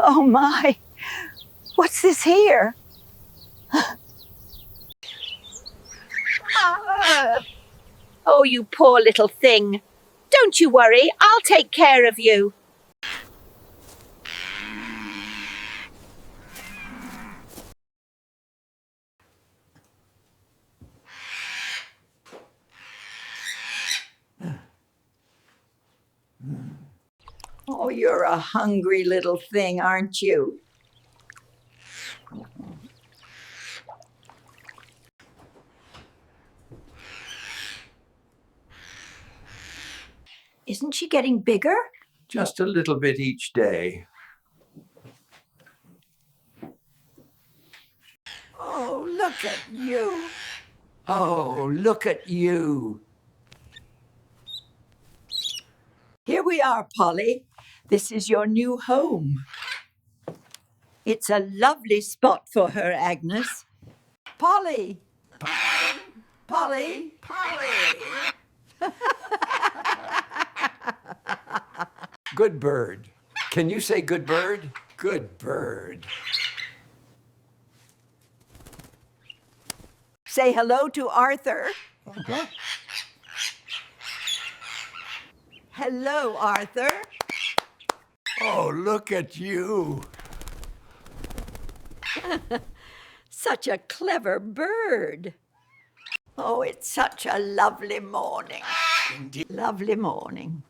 Oh, my. What's this here? Oh, you poor little thing. Don't you worry, I'll take care of you. Oh, you're a hungry little thing, aren't you? Isn't she getting bigger? Just a little bit each day. Oh, look at you. Oh, look at you. Here we are, Polly. This is your new home. It's a lovely spot for her, Agnes. Polly! Polly! Polly! Good bird. Can you say good bird? Good bird. Say hello to Arthur. Hello, Arthur. Oh, look at you. Such a clever bird. Oh, it's such a lovely morning. Indeed. Lovely morning.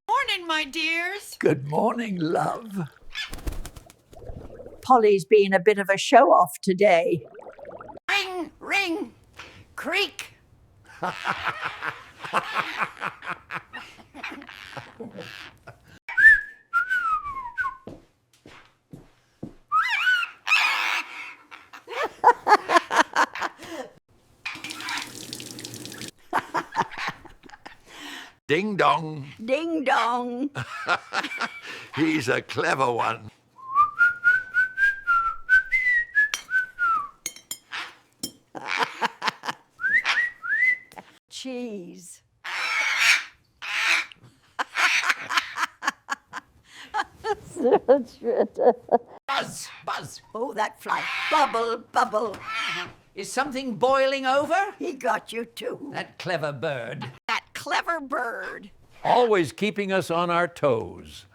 Morning, my dears. Good morning, love. Polly's been a bit of a show-off today. Ring, ring, creak. Ding dong. Ding dong. He's a clever one. Cheese. Buzz, buzz. Oh, that fly. Bubble, bubble. Is something boiling over? He got you too. That clever bird. That clever bird. Always keeping us on our toes.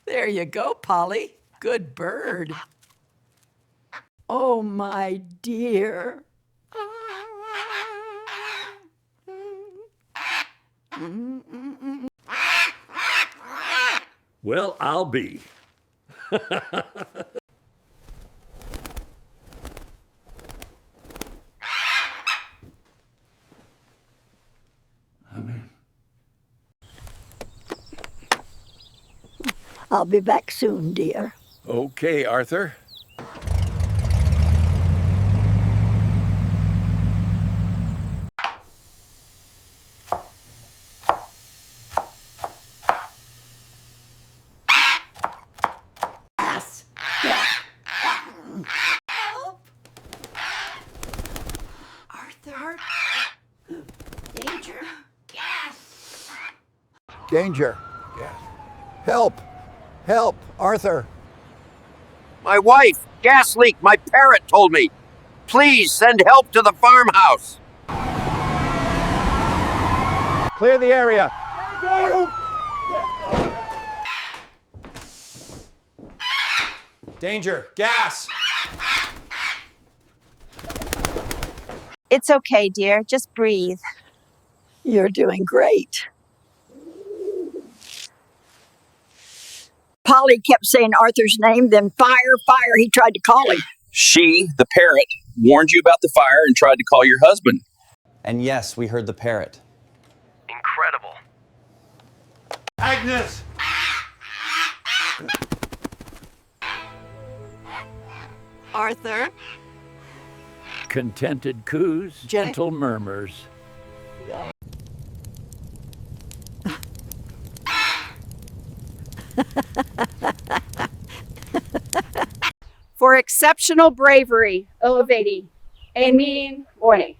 There you go, Polly. Good bird. Oh, my dear. Well, I'll be. I'll be back soon, dear. Okay, Arthur. Yes. Help. Arthur. Danger. Gas. Danger. Yes. Help. Help, Arthur. My wife, gas leak, my parrot told me. Please send help to the farmhouse. Clear the area. Danger. Gas. It's okay, dear. Just breathe. You're doing great. Polly kept saying Arthur's name, then fire, fire, he tried to call him. She, the parrot, warned you about the fire and tried to call your husband. And yes, we heard the parrot. Incredible. Agnes. Arthur. Contented coos, gentle murmurs. for exceptional bravery elevating a mean morning.